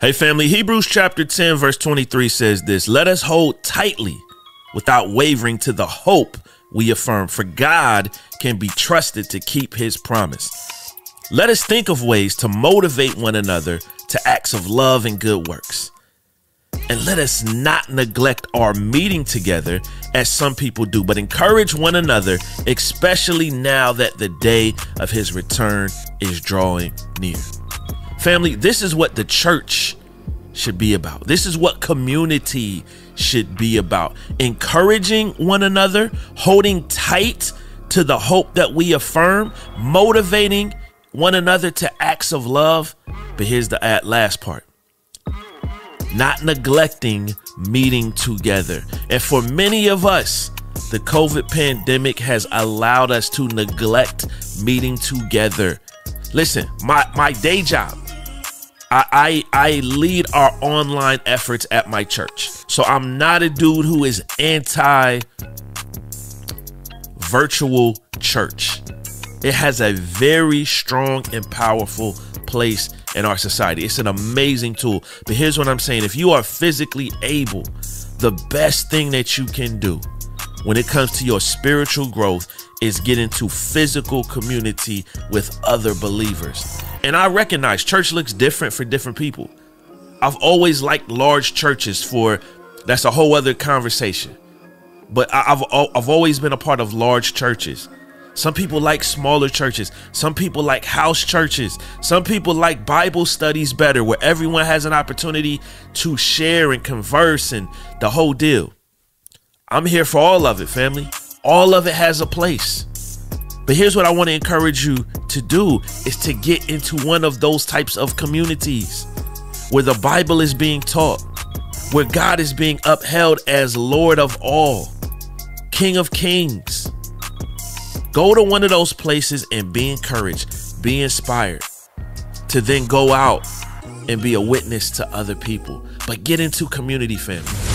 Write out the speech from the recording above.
Hey family, Hebrews chapter 10 verse 23 says this: let us hold tightly without wavering to the hope we affirm, for God can be trusted to keep his promise. Let us think of ways to motivate one another to acts of love and good works. And let us not neglect our meeting together as some people do, but encourage one another, especially now that the day of his return is drawing near. Family, this is what the church should be about. This is what community should be about. Encouraging one another, holding tight to the hope that we affirm, motivating one another to acts of love. But here's the last part: not neglecting meeting together. And for many of us, the COVID pandemic has allowed us to neglect meeting together. Listen, my day job, I lead our online efforts at my church. So I'm not a dude who is anti virtual church. It has a very strong and powerful place in our society. It's an amazing tool. But here's what I'm saying: if you are physically able, the best thing that you can do when it comes to your spiritual growth is get into physical community with other believers. And I recognize church looks different for different people. I've always liked large churches that's a whole other conversation. But I've always been a part of large churches. Some people like smaller churches. Some people like house churches. Some people like Bible studies better, where everyone has an opportunity to share and converse and the whole deal. I'm here for all of it, family. All of it has a place. But here's what I want to encourage you to do is to get into one of those types of communities where the Bible is being taught, where God is being upheld as Lord of all, King of Kings. Go to one of those places and be encouraged, be inspired to then go out and be a witness to other people. But get into community, family.